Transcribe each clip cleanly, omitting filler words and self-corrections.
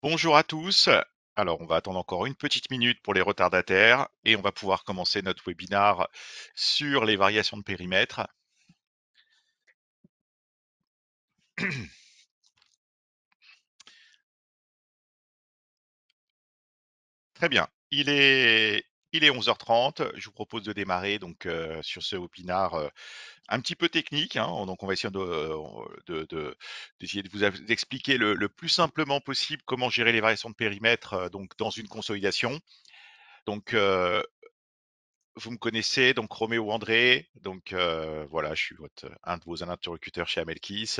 Bonjour à tous. Alors, on va attendre encore une petite minute pour les retardataires et on va pouvoir commencer notre webinar sur les variations de périmètre. Très bien. Il est 11h30. Je vous propose de démarrer donc sur ce webinar un petit peu technique, hein. Donc, on va essayer d'essayer de vous expliquer le plus simplement possible comment gérer les variations de périmètre donc dans une consolidation. Donc, vous me connaissez, donc Roméo André, donc voilà, je suis un de vos interlocuteurs chez Amelkis,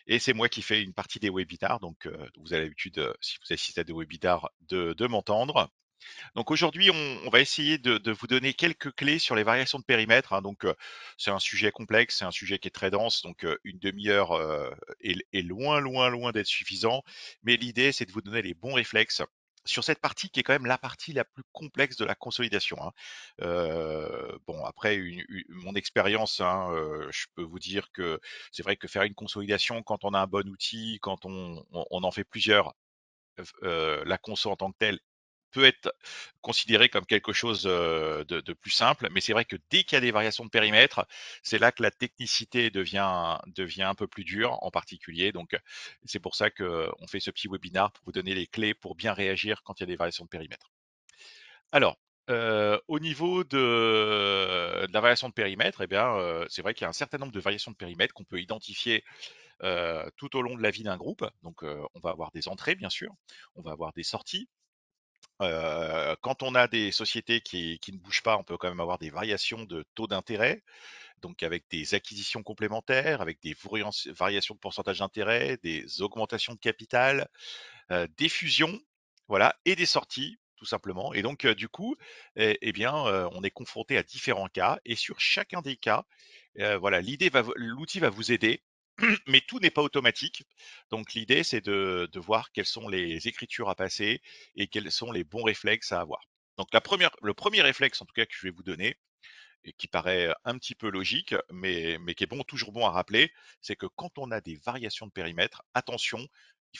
et c'est moi qui fais une partie des webinars, donc vous avez l'habitude, si vous assistez à des webinars, de m'entendre. Donc aujourd'hui, on va essayer de vous donner quelques clés sur les variations de périmètre, hein. Donc c'est un sujet complexe, c'est un sujet qui est très dense, donc une demi-heure est loin, loin, loin d'être suffisant, mais l'idée, c'est de vous donner les bons réflexes sur cette partie qui est quand même la partie la plus complexe de la consolidation, hein. Bon, après mon expérience, hein, je peux vous dire que c'est vrai que faire une consolidation quand on a un bon outil, quand on en fait plusieurs, la conso en tant que telle peut être considéré comme quelque chose de plus simple, mais c'est vrai que dès qu'il y a des variations de périmètre, c'est là que la technicité devient un peu plus dure en particulier. Donc c'est pour ça qu'on fait ce petit webinar pour vous donner les clés pour bien réagir quand il y a des variations de périmètre. Alors, au niveau de la variation de périmètre, eh bien, c'est vrai qu'il y a un certain nombre de variations de périmètre qu'on peut identifier tout au long de la vie d'un groupe. Donc, on va avoir des entrées, bien sûr, on va avoir des sorties. Quand on a des sociétés qui ne bougent pas, on peut quand même avoir des variations de taux d'intérêt, donc avec des acquisitions complémentaires, avec des variations de pourcentage d'intérêt, des augmentations de capital, des fusions, voilà, et des sorties, tout simplement. Et donc, du coup, eh bien, on est confronté à différents cas, et sur chacun des cas, voilà, l'outil va vous aider, mais tout n'est pas automatique. Donc, l'idée, c'est de voir quelles sont les écritures à passer et quels sont les bons réflexes à avoir. Donc, le premier réflexe, en tout cas, que je vais vous donner, et qui paraît un petit peu logique, mais qui est toujours bon à rappeler, c'est que quand on a des variations de périmètre, attention,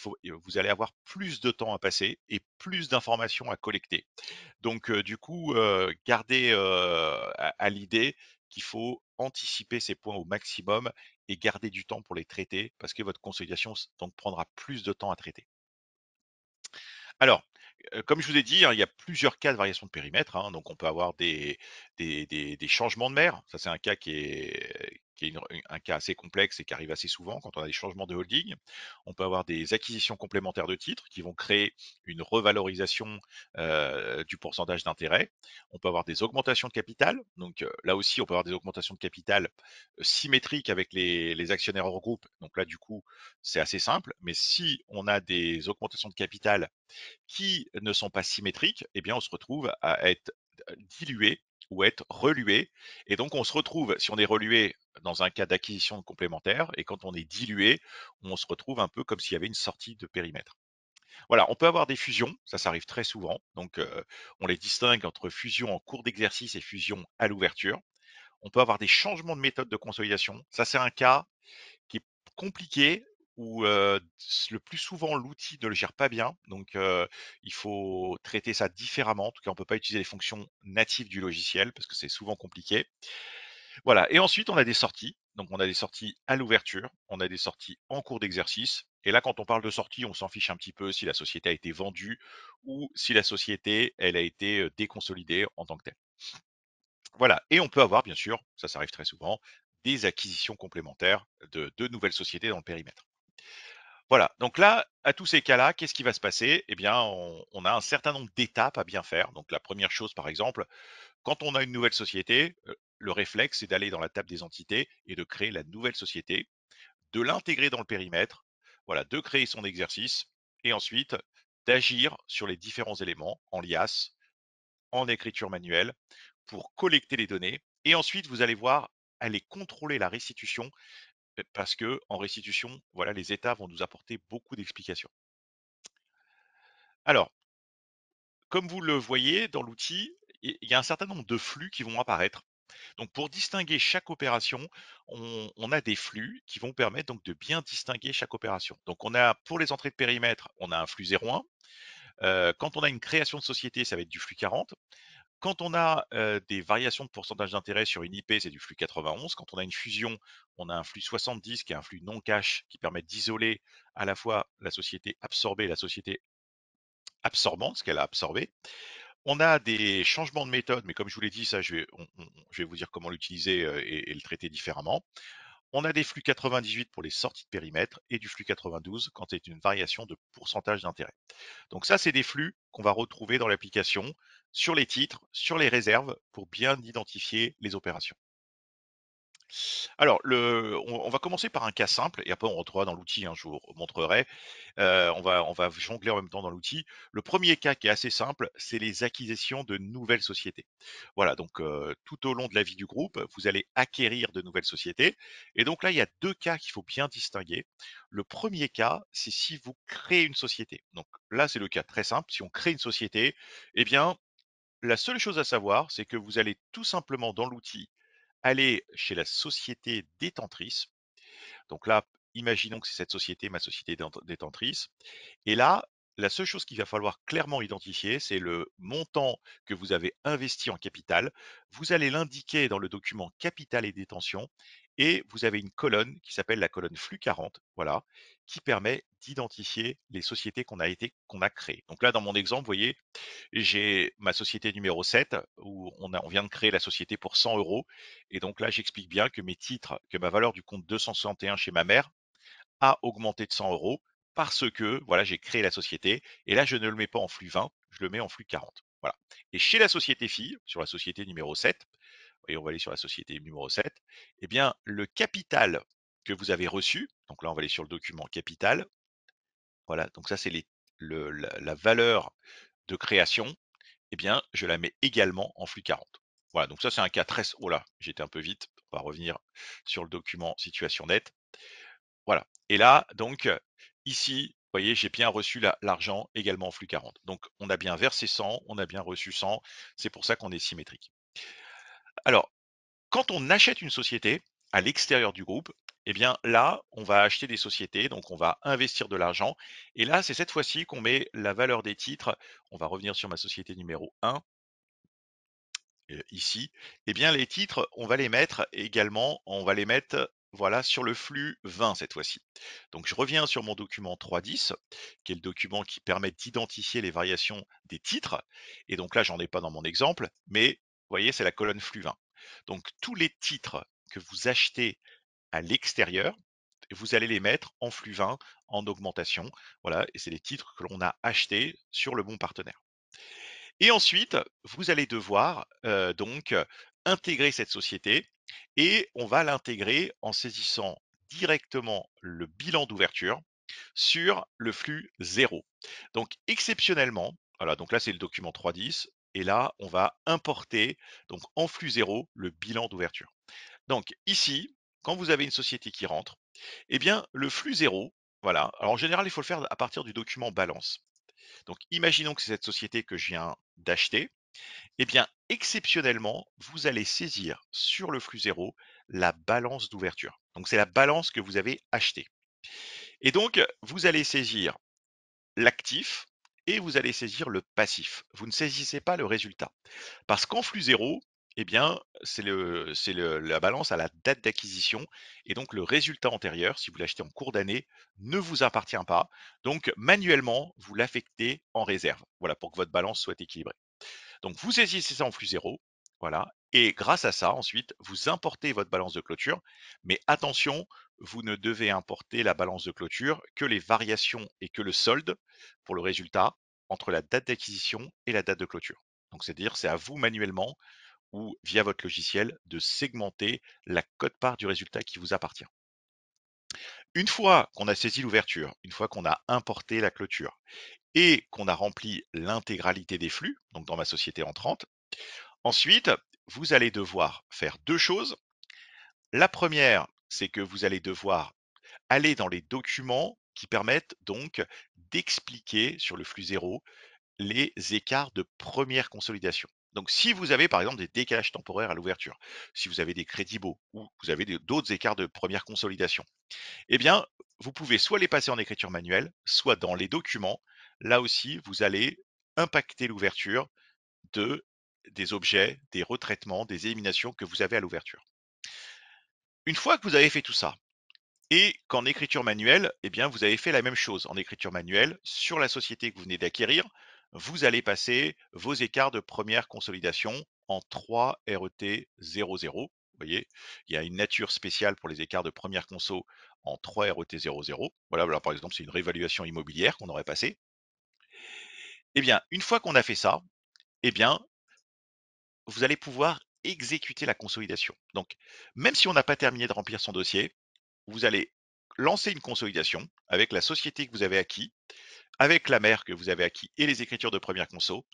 vous allez avoir plus de temps à passer et plus d'informations à collecter. Donc, du coup, gardez à l'idée qu'il faut anticiper ces points au maximum et garder du temps pour les traiter parce que votre consolidation donc prendra plus de temps à traiter. Alors, comme je vous ai dit, hein, il y a plusieurs cas de variation de périmètre, hein. Donc on peut avoir des changements de mère. Ça, c'est un cas qui est un cas assez complexe et qui arrive assez souvent quand on a des changements de holding. On peut avoir des acquisitions complémentaires de titres qui vont créer une revalorisation du pourcentage d'intérêt. On peut avoir des augmentations de capital. Donc là aussi, on peut avoir des augmentations de capital symétriques avec les actionnaires hors groupe. Donc là, du coup, c'est assez simple. Mais si on a des augmentations de capital qui ne sont pas symétriques, eh bien, on se retrouve à être dilué ou être relué. Et donc, on se retrouve, si on est relué dans un cas d'acquisition complémentaire, et quand on est dilué, on se retrouve un peu comme s'il y avait une sortie de périmètre. Voilà, on peut avoir des fusions, ça arrive très souvent. Donc, on les distingue entre fusion en cours d'exercice et fusion à l'ouverture. On peut avoir des changements de méthode de consolidation. Ça, c'est un cas qui est compliqué où le plus souvent l'outil ne le gère pas bien. Donc il faut traiter ça différemment. En tout cas, on peut pas utiliser les fonctions natives du logiciel parce que c'est souvent compliqué. Voilà. Et ensuite, on a des sorties. Donc on a des sorties à l'ouverture, on a des sorties en cours d'exercice. Et là, quand on parle de sortie, on s'en fiche un petit peu si la société a été vendue ou si la société, elle a été déconsolidée en tant que telle. Voilà. Et on peut avoir, bien sûr, ça arrive très souvent, des acquisitions complémentaires de nouvelles sociétés dans le périmètre. Voilà. Donc là, à tous ces cas-là, qu'est-ce qui va se passer? Eh bien, on a un certain nombre d'étapes à bien faire. Donc la première chose, par exemple, quand on a une nouvelle société, le réflexe, c'est d'aller dans la table des entités et de créer la nouvelle société, de l'intégrer dans le périmètre, voilà, de créer son exercice et ensuite d'agir sur les différents éléments en liasse, en écriture manuelle pour collecter les données. Et ensuite, vous allez voir, aller contrôler la restitution parce que en restitution, voilà, les états vont nous apporter beaucoup d'explications. Alors, comme vous le voyez dans l'outil, il y a un certain nombre de flux qui vont apparaître. Donc pour distinguer chaque opération, on a des flux qui vont permettre donc de bien distinguer chaque opération. Donc on a pour les entrées de périmètre, on a un flux 0,1. Quand on a une création de société, ça va être du flux 40. Quand on a des variations de pourcentage d'intérêt sur une IP, c'est du flux 91. Quand on a une fusion, on a un flux 70 qui est un flux non cash qui permet d'isoler à la fois la société absorbée et la société absorbante, ce qu'elle a absorbé. On a des changements de méthode, mais comme je vous l'ai dit, ça, je vais vous dire comment l'utiliser et le traiter différemment. On a des flux 98 pour les sorties de périmètre et du flux 92 quand c'est une variation de pourcentage d'intérêt. Donc ça, c'est des flux qu'on va retrouver dans l'application sur les titres, sur les réserves pour bien identifier les opérations. Alors, on va commencer par un cas simple et après on retrouvera dans l'outil, hein, je vous montrerai. On va jongler en même temps dans l'outil. Le premier cas qui est assez simple, c'est les acquisitions de nouvelles sociétés. Voilà, donc tout au long de la vie du groupe, vous allez acquérir de nouvelles sociétés. Et donc là, il y a deux cas qu'il faut bien distinguer. Le premier cas, c'est si vous créez une société. Donc là, c'est le cas très simple. Si on crée une société, eh bien, la seule chose à savoir, c'est que vous allez tout simplement dans l'outil aller chez la société détentrice. Donc là, imaginons que c'est cette société, ma société détentrice. Et là, la seule chose qu'il va falloir clairement identifier, c'est le montant que vous avez investi en capital. Vous allez l'indiquer dans le document capital et détention et vous avez une colonne qui s'appelle la colonne flux 40, voilà, qui permet d'identifier les sociétés qu'on a créées. Donc là, dans mon exemple, vous voyez, j'ai ma société numéro 7 où on vient de créer la société pour 100 euros. Et donc là, j'explique bien que mes titres, que ma valeur du compte 261 chez ma mère a augmenté de 100 euros parce que voilà, j'ai créé la société. Et là, je ne le mets pas en flux 20, je le mets en flux 40. Voilà. Et chez la société fille, sur la société numéro 7, et on va aller sur la société numéro 7, eh bien, le capital que vous avez reçu, donc là, on va aller sur le document capital. Voilà, donc ça, c'est la valeur de création, eh bien, je la mets également en flux 40. Voilà, donc ça, c'est un cas très... Oh là, j'étais un peu vite. On va revenir sur le document situation nette. Voilà. Et là, donc, ici, vous voyez, j'ai bien reçu l'argent également en flux 40. Donc, on a bien versé 100, on a bien reçu 100. C'est pour ça qu'on est symétrique. Alors, quand on achète une société à l'extérieur du groupe, eh bien là, on va acheter des sociétés, donc on va investir de l'argent. Et là, c'est cette fois-ci qu'on met la valeur des titres. On va revenir sur ma société numéro 1 ici. Eh bien, les titres, on va les mettre également, on va les mettre voilà, sur le flux 20 cette fois-ci. Donc, je reviens sur mon document 310, qui est le document qui permet d'identifier les variations des titres. Et donc là, j'en ai pas dans mon exemple, mais vous voyez, c'est la colonne flux 20. Donc, tous les titres que vous achetez à l'extérieur, vous allez les mettre en flux 20 en augmentation. Voilà, et c'est les titres que l'on a achetés sur le bon partenaire. Et ensuite, vous allez devoir donc intégrer cette société et on va l'intégrer en saisissant directement le bilan d'ouverture sur le flux 0. Donc exceptionnellement, voilà, donc là c'est le document 310 et là on va importer donc en flux 0 le bilan d'ouverture. Donc ici, quand vous avez une société qui rentre, eh bien le flux 0, voilà, alors en général il faut le faire à partir du document balance. Donc, imaginons que c'est cette société que je viens d'acheter. Eh bien, exceptionnellement, vous allez saisir sur le flux 0 la balance d'ouverture. Donc, c'est la balance que vous avez achetée. Et donc, vous allez saisir l'actif et vous allez saisir le passif. Vous ne saisissez pas le résultat. Parce qu'en flux 0, eh bien, la balance à la date d'acquisition et donc le résultat antérieur, si vous l'achetez en cours d'année, ne vous appartient pas. Donc, manuellement, vous l'affectez en réserve. Voilà, pour que votre balance soit équilibrée. Donc, vous saisissez ça en flux 0. Voilà. Et grâce à ça, ensuite, vous importez votre balance de clôture. Mais attention, vous ne devez importer la balance de clôture que les variations et que le solde pour le résultat entre la date d'acquisition et la date de clôture. Donc, c'est-à-dire, c'est à vous manuellement ou via votre logiciel de segmenter la cote-part du résultat qui vous appartient. Une fois qu'on a saisi l'ouverture, une fois qu'on a importé la clôture et qu'on a rempli l'intégralité des flux, donc dans ma société entrante, ensuite, vous allez devoir faire deux choses. La première, c'est que vous allez devoir aller dans les documents qui permettent donc d'expliquer sur le flux 0 les écarts de première consolidation. Donc si vous avez par exemple des décalages temporaires à l'ouverture, si vous avez des crédits baux ou vous avez d'autres écarts de première consolidation, eh bien, vous pouvez soit les passer en écriture manuelle, soit dans les documents. Là aussi, vous allez impacter l'ouverture de des objets, des retraitements, des éliminations que vous avez à l'ouverture. Une fois que vous avez fait tout ça, et qu'en écriture manuelle, eh bien, vous avez fait la même chose. En écriture manuelle, sur la société que vous venez d'acquérir, vous allez passer vos écarts de première consolidation en 3 RET 00. Vous voyez, il y a une nature spéciale pour les écarts de première conso en 3 RET 00. Voilà, voilà, par exemple, c'est une réévaluation immobilière qu'on aurait passé. Eh bien, une fois qu'on a fait ça, eh bien, vous allez pouvoir exécuter la consolidation. Donc, même si on n'a pas terminé de remplir son dossier, vous allez lancer une consolidation avec la société que vous avez acquis, avec la mère que vous avez acquis et les écritures de première conso.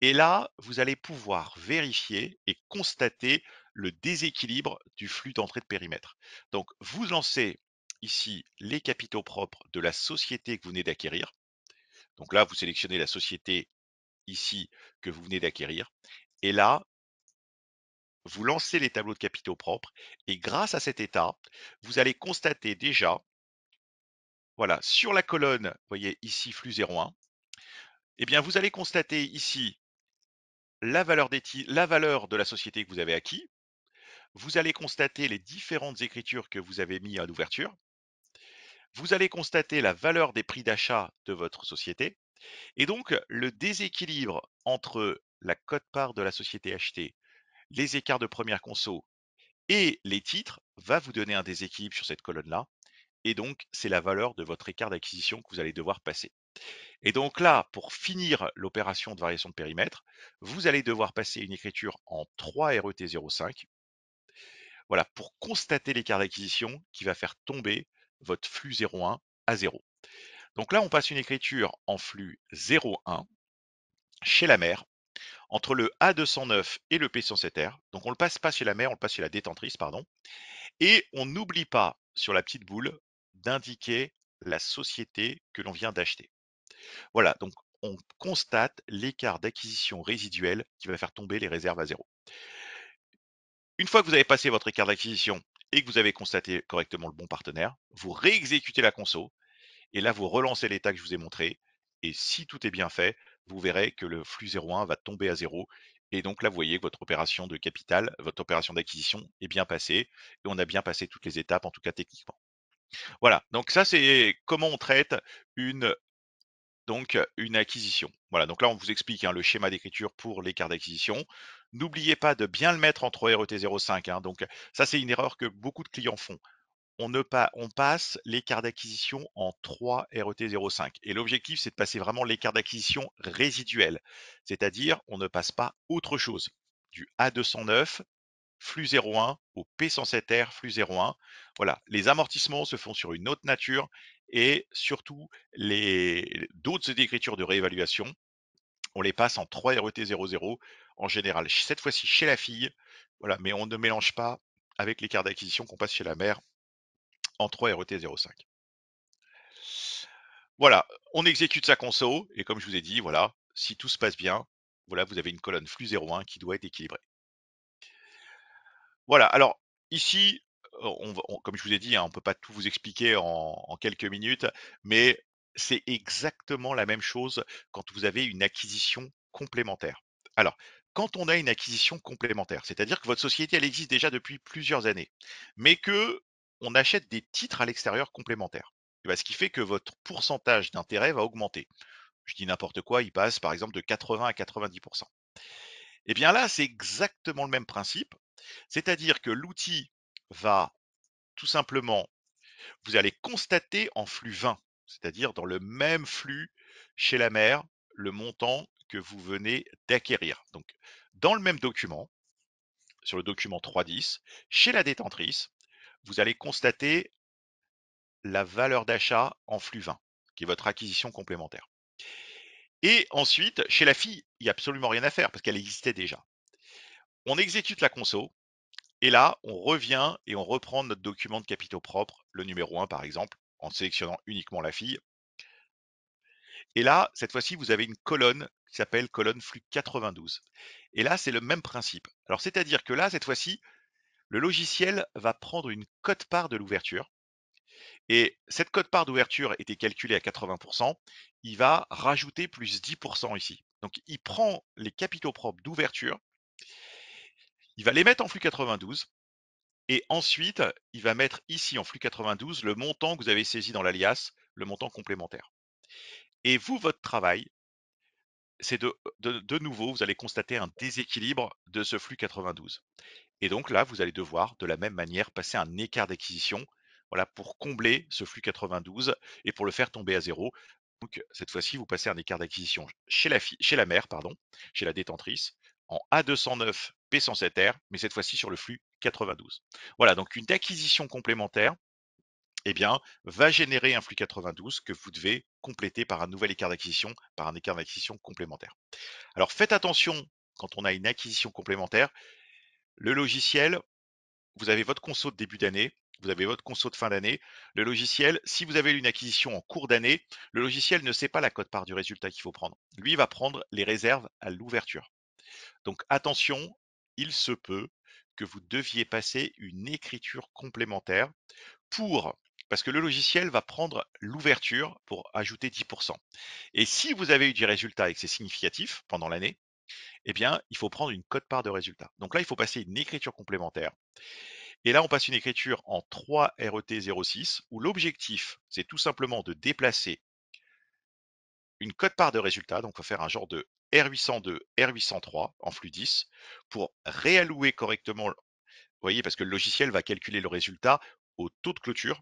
Et là, vous allez pouvoir vérifier et constater le déséquilibre du flux d'entrée de périmètre. Donc, vous lancez ici les capitaux propres de la société que vous venez d'acquérir. Donc là, vous sélectionnez la société ici que vous venez d'acquérir. Et là, vous lancez les tableaux de capitaux propres. Et grâce à cet état, vous allez constater déjà, voilà, sur la colonne, vous voyez ici flux 0,1, eh bien, vous allez constater ici la valeur de la société que vous avez acquis. Vous allez constater les différentes écritures que vous avez mis à l'ouverture. Vous allez constater la valeur des prix d'achat de votre société. Et donc, le déséquilibre entre la quote-part de la société achetée, les écarts de première conso et les titres va vous donner un déséquilibre sur cette colonne-là. Et donc, c'est la valeur de votre écart d'acquisition que vous allez devoir passer. Et donc là, pour finir l'opération de variation de périmètre, vous allez devoir passer une écriture en 3 RET 05, voilà, pour constater l'écart d'acquisition qui va faire tomber votre flux 0,1 à 0. Donc là, on passe une écriture en flux 0,1 chez la mère, entre le A209 et le P107R. Donc on ne le passe pas chez la mère, on le passe chez la détentrice, pardon. Et on n'oublie pas sur la petite boule d'indiquer la société que l'on vient d'acheter. Voilà, donc on constate l'écart d'acquisition résiduel qui va faire tomber les réserves à zéro. Une fois que vous avez passé votre écart d'acquisition et que vous avez constaté correctement le bon partenaire, vous réexécutez la conso et là vous relancez l'état que je vous ai montré. Et si tout est bien fait, vous verrez que le flux 0,1 va tomber à zéro. Et donc là, vous voyez que votre opération de capital, votre opération d'acquisition est bien passée et on a bien passé toutes les étapes, en tout cas techniquement. Voilà, donc ça c'est comment on traite une une acquisition. Voilà, donc là, on vous explique le schéma d'écriture pour l'écart d'acquisition. N'oubliez pas de bien le mettre en 3 RET 05. Donc, ça, c'est une erreur que beaucoup de clients font. On passe l'écart d'acquisition en 3 RET 05. Et l'objectif, c'est de passer vraiment l'écart d'acquisition résiduel. C'est-à-dire, on ne passe pas autre chose. Du A209 flux 0,1 au P107R flux 0,1. Voilà, les amortissements se font sur une autre nature et surtout les d'autres écritures de réévaluation, on les passe en 3 RET 00 en général. Cette fois-ci chez la fille, voilà, mais on ne mélange pas avec l'écart d'acquisition qu'on passe chez la mère en 3 RET 05. Voilà, on exécute sa conso et comme je vous ai dit, voilà, si tout se passe bien, voilà, vous avez une colonne flux 0,1 qui doit être équilibrée. Voilà, alors ici, comme je vous ai dit, on ne peut pas tout vous expliquer en quelques minutes, mais c'est exactement la même chose quand vous avez une acquisition complémentaire. Alors, quand on a une acquisition complémentaire, c'est-à-dire que votre société, elle existe déjà depuis plusieurs années, mais que on achète des titres à l'extérieur complémentaires. Et ben, ce qui fait que votre pourcentage d'intérêt va augmenter. Je dis n'importe quoi, il passe par exemple de 80 à 90%. Eh bien là, c'est exactement le même principe. C'est-à-dire que l'outil va tout simplement, vous allez constater en flux 20, c'est-à-dire dans le même flux chez la mère, le montant que vous venez d'acquérir. Donc, dans le même document, sur le document 310, chez la détentrice, vous allez constater la valeur d'achat en flux 20, qui est votre acquisition complémentaire. Et ensuite, chez la fille, il n'y a absolument rien à faire parce qu'elle existait déjà. On exécute la conso, et là, on revient et on reprend notre document de capitaux propres, le numéro 1 par exemple, en sélectionnant uniquement la fille. Et là, cette fois-ci, vous avez une colonne qui s'appelle colonne flux 92. Et là, c'est le même principe. Alors, c'est-à-dire que là, cette fois-ci, le logiciel va prendre une quote-part de l'ouverture. Et cette quote-part d'ouverture était calculée à 80%. Il va rajouter plus 10% ici. Donc, il prend les capitaux propres d'ouverture, il va les mettre en flux 92. Et ensuite, il va mettre ici en flux 92 le montant que vous avez saisi dans l'alias, le montant complémentaire. Et vous, votre travail, c'est de nouveau, vous allez constater un déséquilibre de ce flux 92. Et donc là, vous allez devoir, de la même manière, passer un écart d'acquisition, voilà, pour combler ce flux 92 et pour le faire tomber à zéro. Donc cette fois-ci, vous passez un écart d'acquisition chez la mère, pardon, chez la détentrice, en A209 P107R, mais cette fois-ci sur le flux 92. Voilà, donc une acquisition complémentaire, eh bien, va générer un flux 92 que vous devez compléter par un nouvel écart d'acquisition, par un écart d'acquisition complémentaire. Alors faites attention quand on a une acquisition complémentaire, le logiciel, vous avez votre conso de début d'année, vous avez votre conso de fin d'année. Le logiciel, si vous avez une acquisition en cours d'année, le logiciel ne sait pas la quote-part du résultat qu'il faut prendre. Lui, il va prendre les réserves à l'ouverture. Donc attention, il se peut que vous deviez passer une écriture complémentaire pour, parce que le logiciel va prendre l'ouverture pour ajouter 10%. Et si vous avez eu du résultat et que c'est significatif pendant l'année, eh bien, il faut prendre une quote-part de résultat. Donc là, il faut passer une écriture complémentaire. Et là, on passe une écriture en 3 RET 06 où l'objectif, c'est tout simplement de déplacer une quote-part de résultat. Donc, on va faire un genre de R802, R803 en flux 10 pour réallouer correctement, vous voyez, parce que le logiciel va calculer le résultat au taux de clôture,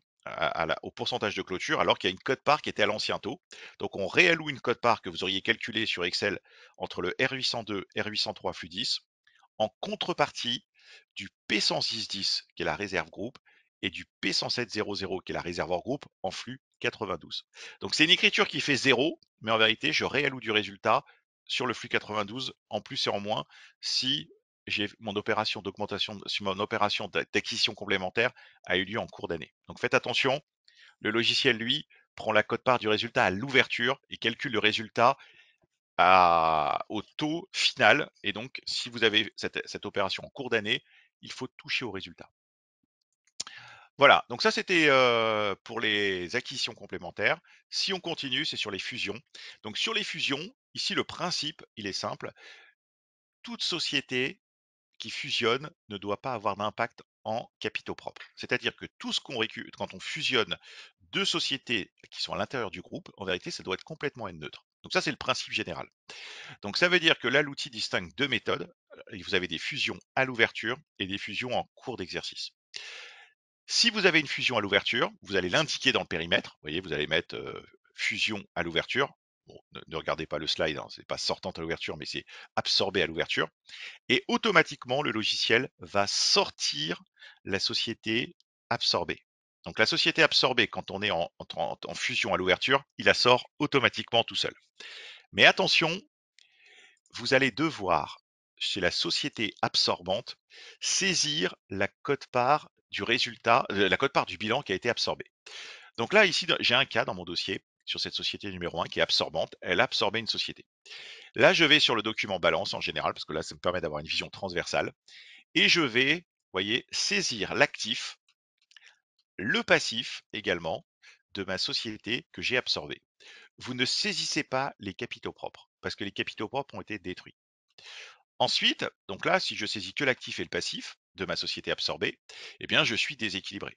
au pourcentage de clôture, alors qu'il y a une quote-part qui était à l'ancien taux. Donc, on réalloue une quote-part que vous auriez calculée sur Excel entre le R802, R803 flux 10 en contrepartie du P10610 qui est la réserve groupe et du P10700 qui est la réserve hors groupe en flux 92. Donc c'est une écriture qui fait 0, mais en vérité je réalloue du résultat sur le flux 92 en plus et en moins si j'ai mon opération d'augmentation, si mon opération d'acquisition complémentaire a eu lieu en cours d'année. Donc faites attention, le logiciel lui prend la quote-part du résultat à l'ouverture et calcule le résultat au taux final. Et donc, si vous avez cette opération en cours d'année, il faut toucher au résultat. Voilà, donc ça c'était pour les acquisitions complémentaires. Si on continue, c'est sur les fusions. Donc sur les fusions, ici le principe, il est simple. Toute société qui fusionne ne doit pas avoir d'impact en capitaux propres. C'est-à-dire que tout ce qu'on récupère, quand on fusionne deux sociétés qui sont à l'intérieur du groupe, en vérité, ça doit être complètement neutre. Donc ça, c'est le principe général. Donc ça veut dire que là, l'outil distingue deux méthodes. Vous avez des fusions à l'ouverture et des fusions en cours d'exercice. Si vous avez une fusion à l'ouverture, vous allez l'indiquer dans le périmètre. Vous voyez, vous allez mettre fusion à l'ouverture. Bon, ne regardez pas le slide, hein, c'est pas sortant à l'ouverture, mais c'est absorbé à l'ouverture. Et automatiquement, le logiciel va sortir la société absorbée. Donc la société absorbée, quand on est en fusion à l'ouverture, il la sort automatiquement tout seul. Mais attention, vous allez devoir, chez la société absorbante, saisir la quote-part du résultat, la quote-part du bilan qui a été absorbé. Donc là, ici, j'ai un cas dans mon dossier sur cette société numéro 1 qui est absorbante. Elle a absorbé une société. Là, je vais sur le document balance en général, parce que là, ça me permet d'avoir une vision transversale. Et je vais, vous voyez, saisir l'actif, le passif également de ma société que j'ai absorbée. Vous ne saisissez pas les capitaux propres, parce que les capitaux propres ont été détruits. Ensuite, donc là, si je saisis que l'actif et le passif de ma société absorbée, eh bien, je suis déséquilibré.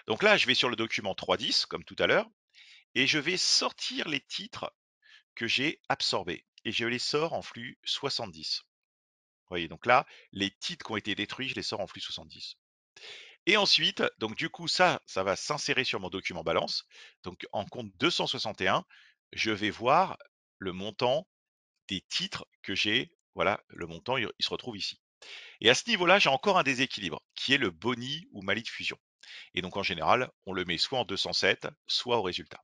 Donc là, je vais sur le document 3.10, comme tout à l'heure, et je vais sortir les titres que j'ai absorbés. Et je les sors en flux 70. Vous voyez, donc là, les titres qui ont été détruits, je les sors en flux 70. Et ensuite, donc du coup, ça va s'insérer sur mon document balance. Donc en compte 261, je vais voir le montant des titres que j'ai. Voilà, le montant, il se retrouve ici. Et à ce niveau-là, j'ai encore un déséquilibre, qui est le boni ou mali de fusion. Et donc en général, on le met soit en 207, soit au résultat.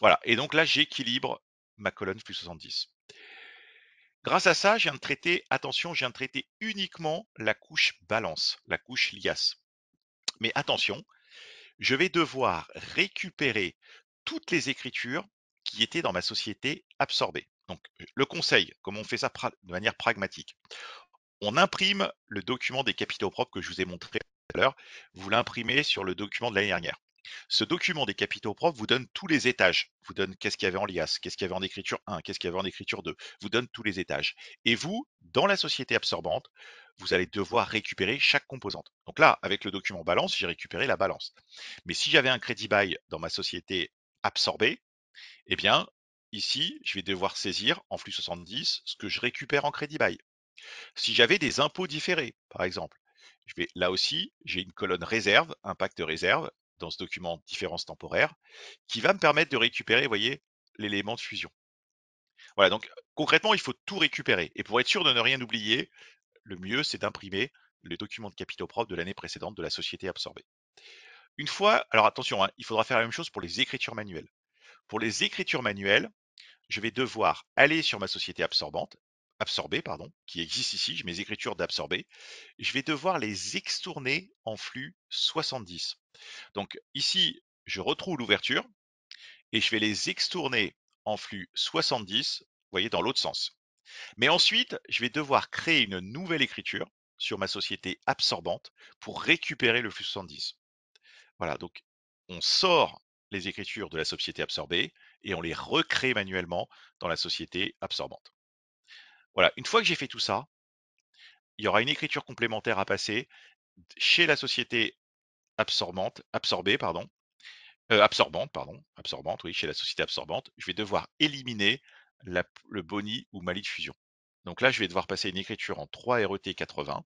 Voilà, et donc là, j'équilibre ma colonne plus 70. Grâce à ça, je viens de traiter, attention, je viens de traiter uniquement la couche balance, la couche liasse. Mais attention, je vais devoir récupérer toutes les écritures qui étaient dans ma société absorbée. Donc, le conseil, comment on fait ça de manière pragmatique? On imprime le document des capitaux propres que je vous ai montré tout à l'heure. Vous l'imprimez sur le document de l'année dernière. Ce document des capitaux propres vous donne tous les étages. Vous donne qu'est-ce qu'il y avait en liasse, qu'est-ce qu'il y avait en écriture 1, qu'est-ce qu'il y avait en écriture 2. Vous donne tous les étages. Et vous, dans la société absorbante, vous allez devoir récupérer chaque composante. Donc là, avec le document balance, j'ai récupéré la balance. Mais si j'avais un crédit bail dans ma société absorbée, eh bien, ici, je vais devoir saisir en flux 70 ce que je récupère en crédit bail. Si j'avais des impôts différés, par exemple, là aussi, j'ai une colonne réserve, impact réserve, dans ce document différence temporaire, qui va me permettre de récupérer, vous voyez, l'élément de fusion. Voilà, donc concrètement, il faut tout récupérer. Et pour être sûr de ne rien oublier, le mieux, c'est d'imprimer le document de capitaux propres de l'année précédente de la société absorbée. Une fois, alors attention, hein, il faudra faire la même chose pour les écritures manuelles. Pour les écritures manuelles, je vais devoir aller sur ma société absorbée, pardon, qui existe ici, j'ai mes écritures d'absorbée, je vais devoir les extourner en flux 70. Donc ici, je retrouve l'ouverture et je vais les extourner en flux 70, vous voyez, dans l'autre sens. Mais ensuite, je vais devoir créer une nouvelle écriture sur ma société absorbante pour récupérer le flux 70. Voilà, donc on sort les écritures de la société absorbée et on les recrée manuellement dans la société absorbante. Voilà, une fois que j'ai fait tout ça, il y aura une écriture complémentaire à passer chez la société absorbante, oui, chez la société absorbante. Je vais devoir éliminer le boni ou mali de fusion. Donc là, je vais devoir passer une écriture en 3 RET 80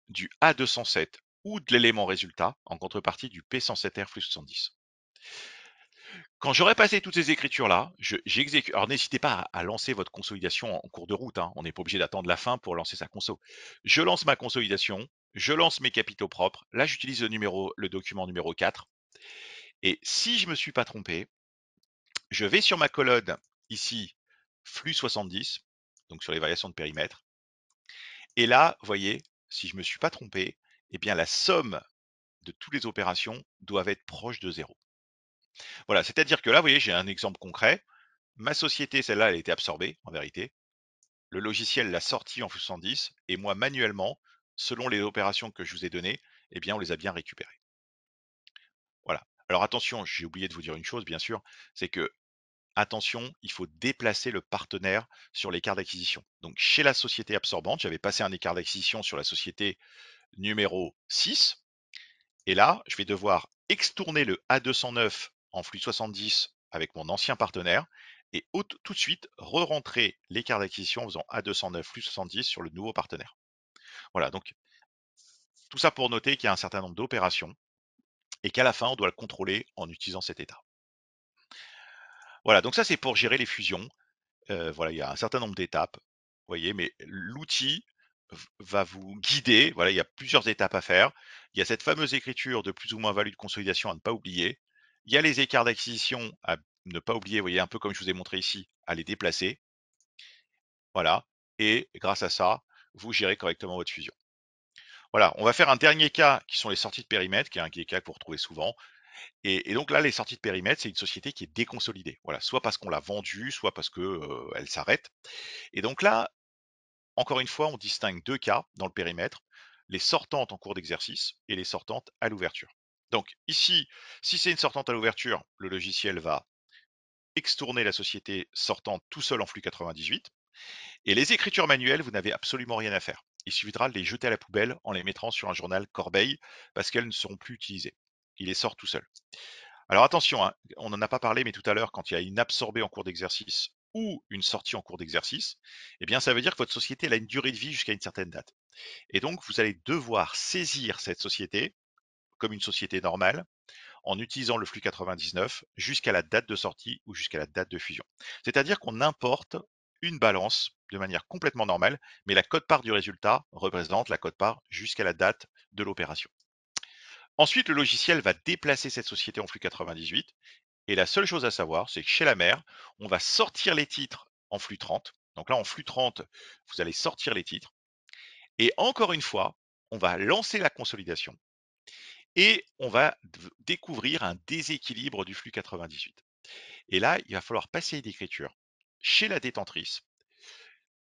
du A207 ou de l'élément résultat en contrepartie du P107R flux 70. Quand j'aurai passé toutes ces écritures-là, j'exécute. Alors n'hésitez pas à lancer votre consolidation en cours de route, hein. On n'est pas obligé d'attendre la fin pour lancer sa conso. Je lance ma consolidation, je lance mes capitaux propres. Là, j'utilise le document numéro 4. Et si je ne me suis pas trompé, je vais sur ma colonne ici, flux 70, donc sur les variations de périmètre. Et là, vous voyez, si je ne me suis pas trompé, eh bien la somme de toutes les opérations doivent être proches de 0. Voilà, c'est-à-dire que là, vous voyez, j'ai un exemple concret. Ma société, celle-là, elle a été absorbée, en vérité. Le logiciel l'a sortie en flux 110 et moi, manuellement, selon les opérations que je vous ai données, eh bien, on les a bien récupérées. Voilà. Alors attention, j'ai oublié de vous dire une chose, bien sûr, c'est que, attention, il faut déplacer le partenaire sur l'écart d'acquisition. Donc, chez la société absorbante, j'avais passé un écart d'acquisition sur la société numéro 6. Et là, je vais devoir extourner le A209 en flux 70 avec mon ancien partenaire et tout de suite re-rentrer l'écart d'acquisition en faisant A209 flux 70 sur le nouveau partenaire. Voilà, donc tout ça pour noter qu'il y a un certain nombre d'opérations et qu'à la fin, on doit le contrôler en utilisant cet état. Voilà, donc ça c'est pour gérer les fusions. Voilà, il y a un certain nombre d'étapes, vous voyez, mais l'outil va vous guider. Voilà, il y a plusieurs étapes à faire. Il y a cette fameuse écriture de plus ou moins value de consolidation à ne pas oublier. Il y a les écarts d'acquisition à ne pas oublier, vous voyez, un peu comme je vous ai montré ici, à les déplacer. Voilà, et grâce à ça, vous gérez correctement votre fusion. Voilà, on va faire un dernier cas qui sont les sorties de périmètre, qui est un des cas que vous retrouvez souvent. Et donc là, les sorties de périmètre, c'est une société qui est déconsolidée. Voilà, soit parce qu'on l'a vendue, soit parce que elle s'arrête. Et donc là, encore une fois, on distingue deux cas dans le périmètre, les sortantes en cours d'exercice et les sortantes à l'ouverture. Donc ici, si c'est une sortante à l'ouverture, le logiciel va extourner la société sortante tout seul en flux 98. Et les écritures manuelles, vous n'avez absolument rien à faire. Il suffira de les jeter à la poubelle en les mettant sur un journal corbeille parce qu'elles ne seront plus utilisées. Il les sort tout seul. Alors attention, hein, on n'en a pas parlé, mais tout à l'heure, quand il y a une absorbée en cours d'exercice ou une sortie en cours d'exercice, eh bien ça veut dire que votre société elle a une durée de vie jusqu'à une certaine date. Et donc vous allez devoir saisir cette société comme une société normale en utilisant le flux 99 jusqu'à la date de sortie ou jusqu'à la date de fusion. C'est-à-dire qu'on importe une balance de manière complètement normale, mais la quote-part du résultat représente la quote-part jusqu'à la date de l'opération. Ensuite, le logiciel va déplacer cette société en flux 98. Et la seule chose à savoir, c'est que chez la mère, on va sortir les titres en flux 30. Donc là, en flux 30, vous allez sortir les titres. Et encore une fois, on va lancer la consolidation et on va découvrir un déséquilibre du flux 98. Et là, il va falloir passer une écriture chez la détentrice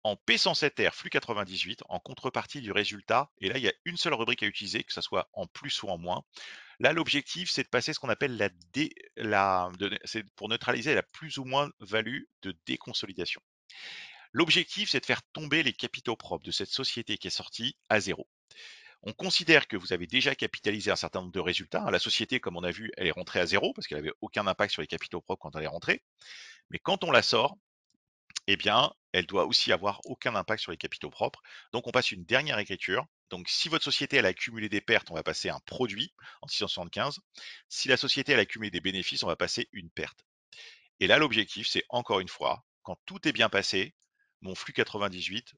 en P107R flux 98 en contrepartie du résultat. Et là, il y a une seule rubrique à utiliser, que ce soit en plus ou en moins. Là, l'objectif, c'est de passer ce qu'on appelle c'est pour neutraliser la plus ou moins value de déconsolidation. L'objectif, c'est de faire tomber les capitaux propres de cette société qui est sortie à zéro. On considère que vous avez déjà capitalisé un certain nombre de résultats. La société, comme on a vu, elle est rentrée à zéro parce qu'elle n'avait aucun impact sur les capitaux propres quand elle est rentrée. Mais quand on la sort, eh bien, elle doit aussi avoir aucun impact sur les capitaux propres. Donc, on passe une dernière écriture. Donc, si votre société elle a accumulé des pertes, on va passer un produit en 675. Si la société elle a accumulé des bénéfices, on va passer une perte. Et là, l'objectif, c'est encore une fois, quand tout est bien passé, mon flux 98,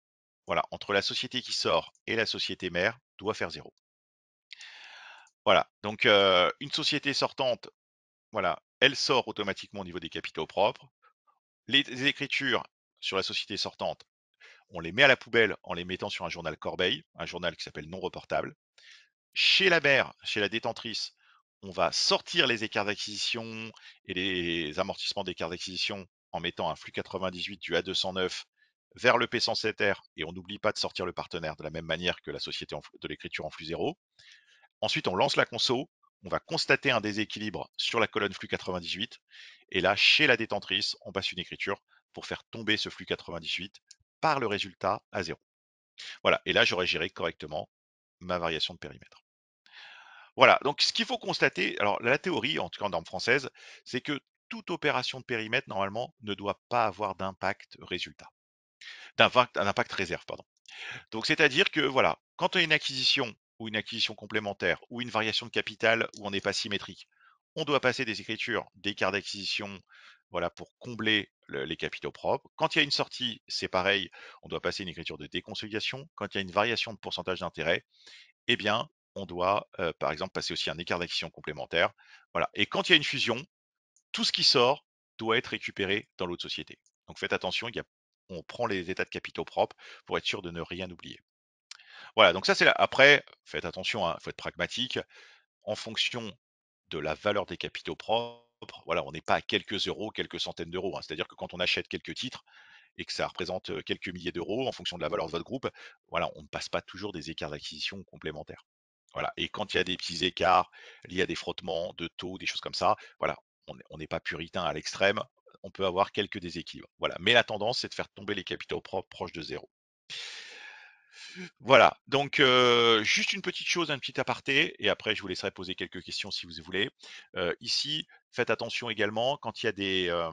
voilà, entre la société qui sort et la société mère, doit faire zéro. Voilà. Donc, une société sortante, voilà, elle sort automatiquement au niveau des capitaux propres. Les écritures sur la société sortante, on les met à la poubelle en les mettant sur un journal corbeille, un journal qui s'appelle non reportable. Chez la mère, chez la détentrice, on va sortir les écarts d'acquisition et les amortissements d'écarts d'acquisition en mettant un flux 98 du A209 vers le P107R et on n'oublie pas de sortir le partenaire de la même manière que la société de l'écriture en flux zéro. Ensuite, on lance la conso, on va constater un déséquilibre sur la colonne flux 98 et là, chez la détentrice, on passe une écriture pour faire tomber ce flux 98 par le résultat à zéro. Voilà, et là, j'aurais géré correctement ma variation de périmètre. Voilà, donc ce qu'il faut constater, alors la théorie, en tout cas en norme française, c'est que toute opération de périmètre, normalement, ne doit pas avoir d'impact résultat, d'impact réserve, pardon. Donc c'est-à-dire que voilà, quand on a une acquisition ou une acquisition complémentaire ou une variation de capital où on n'est pas symétrique, on doit passer des écritures d'écart d'acquisition, voilà, pour combler les capitaux propres. Quand il y a une sortie, c'est pareil, on doit passer une écriture de déconsolidation. Quand il y a une variation de pourcentage d'intérêt, eh bien, on doit, par exemple, passer aussi un écart d'acquisition complémentaire. Voilà. Et quand il y a une fusion, tout ce qui sort doit être récupéré dans l'autre société. Donc faites attention, on prend les états de capitaux propres pour être sûr de ne rien oublier. Voilà, donc ça c'est là. Après, faites attention, il faut être pragmatique. En fonction de la valeur des capitaux propres, voilà, on n'est pas à quelques euros, quelques centaines d'euros. C'est-à-dire que quand on achète quelques titres et que ça représente quelques milliers d'euros en fonction de la valeur de votre groupe, voilà, on ne passe pas toujours des écarts d'acquisition complémentaires. Voilà. Et quand il y a des petits écarts liés à des frottements de taux, des choses comme ça, voilà, on n'est pas puritain à l'extrême. On peut avoir quelques déséquilibres. Voilà. Mais la tendance, c'est de faire tomber les capitaux propres proches de zéro. Voilà. Donc, juste une petite chose, un petit aparté, et après, je vous laisserai poser quelques questions si vous voulez. Ici, faites attention également quand il y a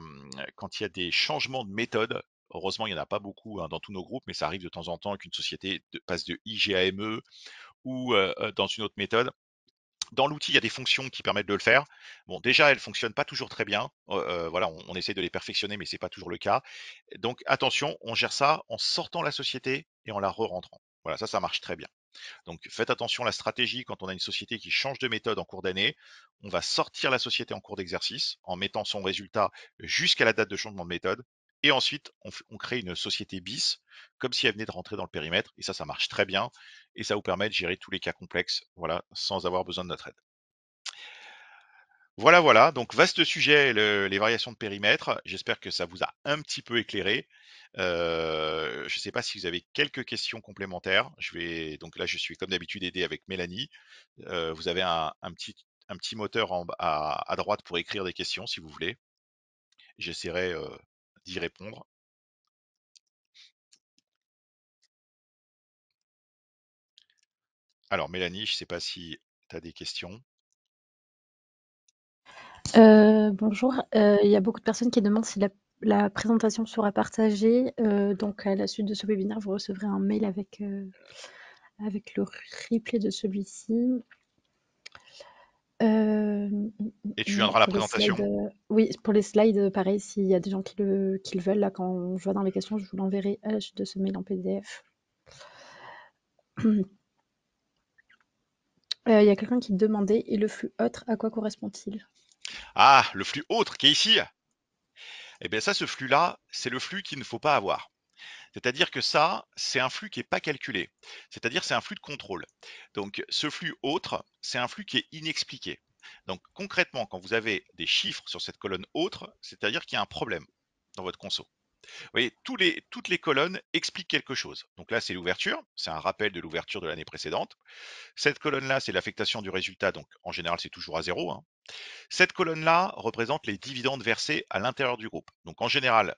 quand il y a des changements de méthode. Heureusement, il n'y en a pas beaucoup dans tous nos groupes, mais ça arrive de temps en temps qu'une société passe de IGAME ou dans une autre méthode. Dans l'outil, il y a des fonctions qui permettent de le faire. Bon, déjà, elles fonctionnent pas toujours très bien. Voilà, on essaie de les perfectionner, mais c'est pas toujours le cas. Donc, attention, on gère ça en sortant la société et en la re-rentrant. Voilà, ça marche très bien. Donc, faites attention à la stratégie quand on a une société qui change de méthode en cours d'année. On va sortir la société en cours d'exercice en mettant son résultat jusqu'à la date de changement de méthode. Et ensuite, on crée une société bis, comme si elle venait de rentrer dans le périmètre. Et ça marche très bien. Et ça vous permet de gérer tous les cas complexes, voilà, sans avoir besoin de notre aide. Voilà, voilà. Donc, vaste sujet, les variations de périmètre. J'espère que ça vous a un petit peu éclairé. Je ne sais pas si vous avez quelques questions complémentaires. Donc là, je suis comme d'habitude aidé avec Mélanie. Vous avez un petit moteur à droite pour écrire des questions si vous voulez. J'essaierai d'y répondre. Alors, Mélanie, je ne sais pas si tu as des questions. Bonjour, il y a beaucoup de personnes qui demandent si la présentation sera partagée. Donc à la suite de ce webinaire, vous recevrez un mail avec le replay de celui-ci. Et tu viendras à la Pour les slides, présentation? oui, pour les slides, pareil, s'il y a des gens qui le veulent, là, quand je vois dans les questions, je vous l'enverrai à la suite de ce mail en PDF. Il y a quelqu'un qui demandait: «Et le flux autre, à quoi correspond-il?» Ah, le flux autre qui est ici. Eh bien ça, ce flux-là, c'est le flux qu'il ne faut pas avoir. C'est-à-dire que ça, c'est un flux qui n'est pas calculé. C'est-à-dire c'est un flux de contrôle. Donc ce flux autre, c'est un flux qui est inexpliqué. Donc concrètement, quand vous avez des chiffres sur cette colonne autre, c'est-à-dire qu'il y a un problème dans votre conso. Vous voyez, toutes les colonnes expliquent quelque chose. Donc là, c'est l'ouverture, c'est un rappel de l'ouverture de l'année précédente. Cette colonne-là, c'est l'affectation du résultat, donc en général, c'est toujours à zéro, hein. Cette colonne-là représente les dividendes versés à l'intérieur du groupe. Donc en général,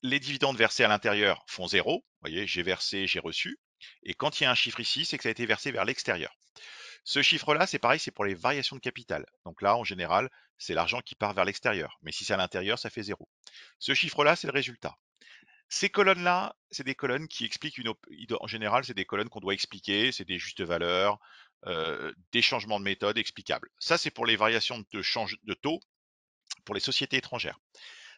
les dividendes versés à l'intérieur font zéro. Vous voyez, j'ai versé, j'ai reçu. Et quand il y a un chiffre ici, c'est que ça a été versé vers l'extérieur. Ce chiffre-là, c'est pareil, c'est pour les variations de capital. Donc là, en général, c'est l'argent qui part vers l'extérieur. Mais si c'est à l'intérieur, ça fait zéro. Ce chiffre-là, c'est le résultat. Ces colonnes-là, c'est des colonnes qui expliquent en général, c'est des colonnes qu'on doit expliquer, c'est des justes valeurs, des changements de méthode explicables. Ça, c'est pour les variations de taux pour les sociétés étrangères.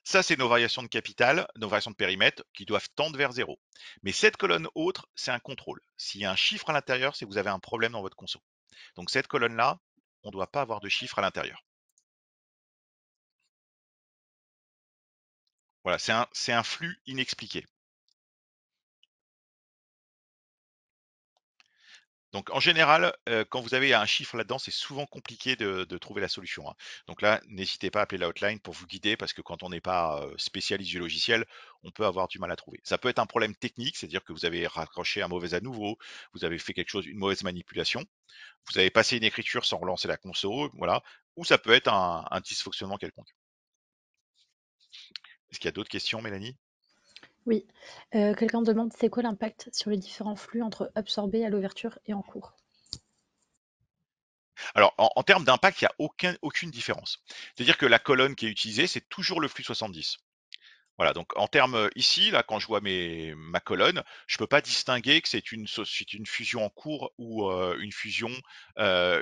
Ça, c'est nos variations de capital, nos variations de périmètre qui doivent tendre vers zéro. Mais cette colonne autre, c'est un contrôle. S'il y a un chiffre à l'intérieur, c'est que vous avez un problème dans votre conso. Donc cette colonne-là, on ne doit pas avoir de chiffre à l'intérieur. Voilà, c'est un flux inexpliqué. Donc en général, quand vous avez un chiffre là-dedans, c'est souvent compliqué de trouver la solution, hein. Donc là, n'hésitez pas à appeler la hotline pour vous guider parce que quand on n'est pas spécialiste du logiciel, on peut avoir du mal à trouver. Ça peut être un problème technique, c'est-à-dire que vous avez raccroché un mauvais à nouveau, vous avez fait quelque chose, une mauvaise manipulation, vous avez passé une écriture sans relancer la console, voilà, ou ça peut être un dysfonctionnement quelconque. Est-ce qu'il y a d'autres questions, Mélanie? Oui. Quelqu'un demande c'est quoi l'impact sur les différents flux entre absorbés à l'ouverture et en cours? Alors, en termes d'impact, il n'y a aucune différence. C'est-à-dire que la colonne qui est utilisée, c'est toujours le flux 70. Voilà, donc en termes ici, là, quand je vois ma colonne, je peux pas distinguer que c'est une fusion en cours ou une fusion en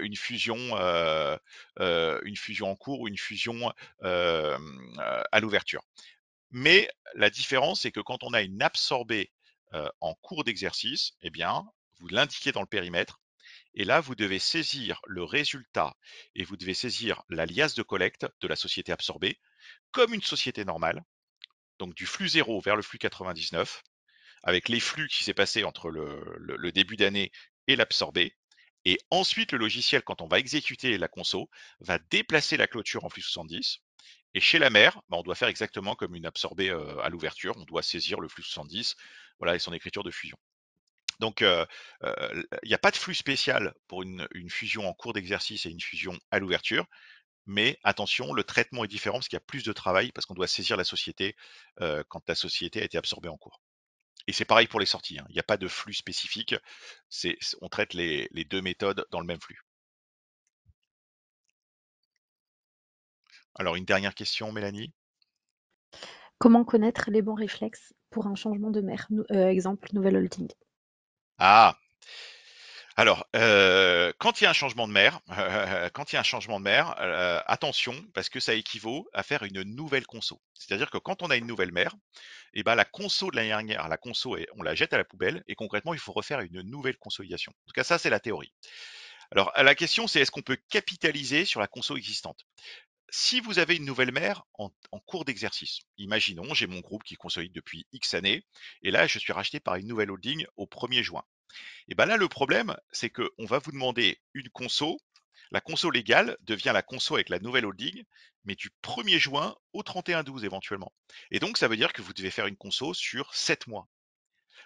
cours ou une fusion à l'ouverture. Mais la différence, c'est que quand on a une absorbée en cours d'exercice, eh bien, vous l'indiquez dans le périmètre. Et là, vous devez saisir le résultat et vous devez saisir l'alias de collecte de la société absorbée comme une société normale, donc du flux 0 vers le flux 99, avec les flux qui s'est passé entre le début d'année et l'absorbé. Et ensuite, le logiciel, quand on va exécuter la conso, va déplacer la clôture en flux 70. Et chez la mère, bah, on doit faire exactement comme une absorbée à l'ouverture. On doit saisir le flux 70, voilà, et son écriture de fusion. Donc, il n'y a pas de flux spécial pour une fusion en cours d'exercice et une fusion à l'ouverture. Mais attention, le traitement est différent parce qu'il y a plus de travail, parce qu'on doit saisir la société quand la société a été absorbée en cours. Et c'est pareil pour les sorties, hein. Il n'y a pas de flux spécifique. On traite les deux méthodes dans le même flux. Alors, une dernière question, Mélanie. Comment connaître les bons réflexes pour un changement de mère? Exemple, nouvelle holding. Ah, alors, quand il y a un changement de mère, quand il y a un changement de mère, attention, parce que ça équivaut à faire une nouvelle conso. C'est-à-dire que quand on a une nouvelle mère, et ben la conso de l'année dernière, la conso, on la jette à la poubelle et concrètement, il faut refaire une nouvelle consolidation. En tout cas, ça, c'est la théorie. Alors, la question, c'est est-ce qu'on peut capitaliser sur la conso existante? Si vous avez une nouvelle mère en cours d'exercice, imaginons, j'ai mon groupe qui consolide depuis X années, et là, je suis racheté par une nouvelle holding au 1er juin. Et ben là, le problème, c'est qu'on va vous demander une conso. La conso légale devient la conso avec la nouvelle holding, mais du 1er juin au 31/12 éventuellement. Et donc, ça veut dire que vous devez faire une conso sur 7 mois.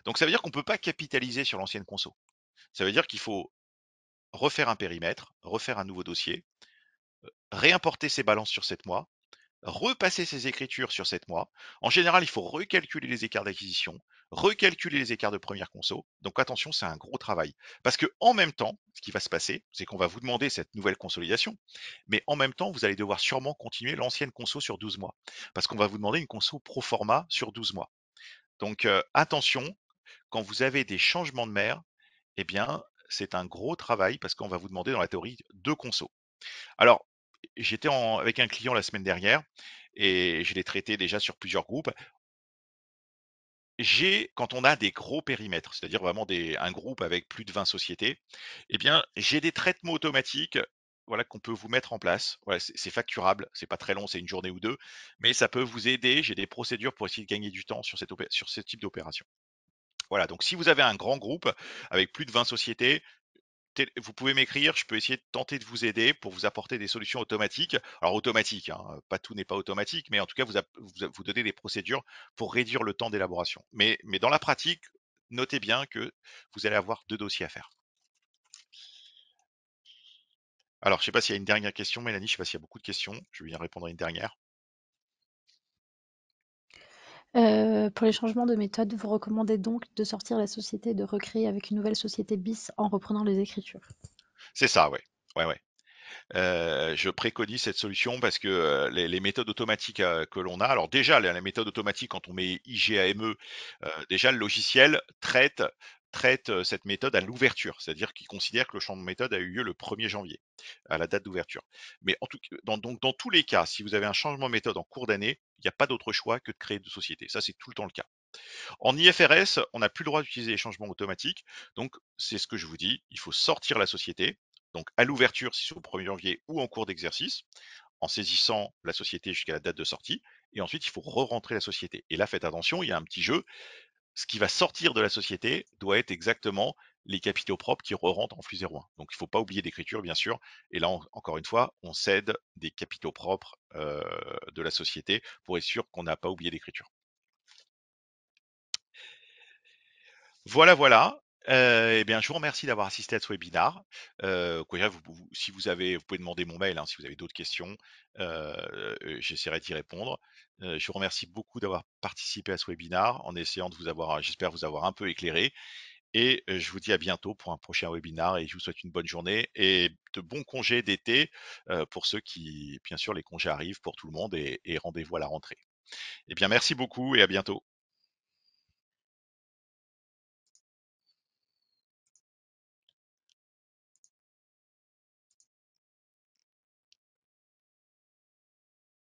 Donc, ça veut dire qu'on ne peut pas capitaliser sur l'ancienne conso. Ça veut dire qu'il faut refaire un périmètre, refaire un nouveau dossier, réimporter ses balances sur 7 mois, repasser ses écritures sur 7 mois. En général, il faut recalculer les écarts d'acquisition, recalculer les écarts de première conso. Donc attention, c'est un gros travail. Parce que en même temps, ce qui va se passer, c'est qu'on va vous demander cette nouvelle consolidation, mais en même temps, vous allez devoir sûrement continuer l'ancienne conso sur 12 mois. Parce qu'on va vous demander une conso pro forma sur 12 mois. Donc attention, quand vous avez des changements de mère, eh bien, c'est un gros travail parce qu'on va vous demander dans la théorie deux consos. Alors, avec un client la semaine dernière et je l'ai traité déjà sur plusieurs groupes. Quand on a des gros périmètres, c'est-à-dire vraiment un groupe avec plus de 20 sociétés, eh bien, j'ai des traitements automatiques, voilà, qu'on peut vous mettre en place. Voilà, c'est facturable, c'est pas très long, c'est une journée ou deux, mais ça peut vous aider. J'ai des procédures pour essayer de gagner du temps sur ce type d'opération. Voilà, donc si vous avez un grand groupe avec plus de 20 sociétés, vous pouvez m'écrire, je peux essayer de tenter de vous aider pour vous apporter des solutions automatiques. Alors automatiques, hein, pas tout n'est pas automatique, mais en tout cas vous donner des procédures pour réduire le temps d'élaboration. Mais dans la pratique, notez bien que vous allez avoir 2 dossiers à faire. Alors je sais pas s'il y a une dernière question, Mélanie, je sais pas s'il y a beaucoup de questions. Je vais bien répondre à une dernière. Pour les changements de méthode, vous recommandez donc de sortir la société et de recréer avec une nouvelle société bis en reprenant les écritures? C'est ça, ouais. Ouais, ouais. Je préconise cette solution parce que les méthodes automatiques que l'on a, alors déjà la méthode automatique quand on met IGAME, déjà le logiciel traite cette méthode à l'ouverture, c'est-à-dire qu'il considère que le changement de méthode a eu lieu le 1er janvier, à la date d'ouverture. Mais en tout, donc dans tous les cas, si vous avez un changement de méthode en cours d'année, il n'y a pas d'autre choix que de créer de société. Ça, c'est tout le temps le cas. En IFRS, on n'a plus le droit d'utiliser les changements automatiques. Donc, c'est ce que je vous dis. Il faut sortir la société. Donc, à l'ouverture, si c'est au 1er janvier ou en cours d'exercice, en saisissant la société jusqu'à la date de sortie. Et ensuite, il faut re-rentrer la société. Et là, faites attention, il y a un petit jeu. Ce qui va sortir de la société doit être exactement les capitaux propres qui re-rentrent en flux 01. Donc, il ne faut pas oublier d'écriture, bien sûr. Et là, encore une fois, on cède des capitaux propres de la société pour être sûr qu'on n'a pas oublié d'écriture. Voilà, voilà. Eh bien, je vous remercie d'avoir assisté à ce webinaire. Quoi, si vous avez, vous pouvez demander mon mail hein, si vous avez d'autres questions. J'essaierai d'y répondre. Je vous remercie beaucoup d'avoir participé à ce webinaire en essayant de vous avoir, j'espère vous avoir un peu éclairé. Et je vous dis à bientôt pour un prochain webinaire et je vous souhaite une bonne journée et de bons congés d'été pour ceux qui, bien sûr, les congés arrivent pour tout le monde et rendez-vous à la rentrée. Eh bien, merci beaucoup et à bientôt.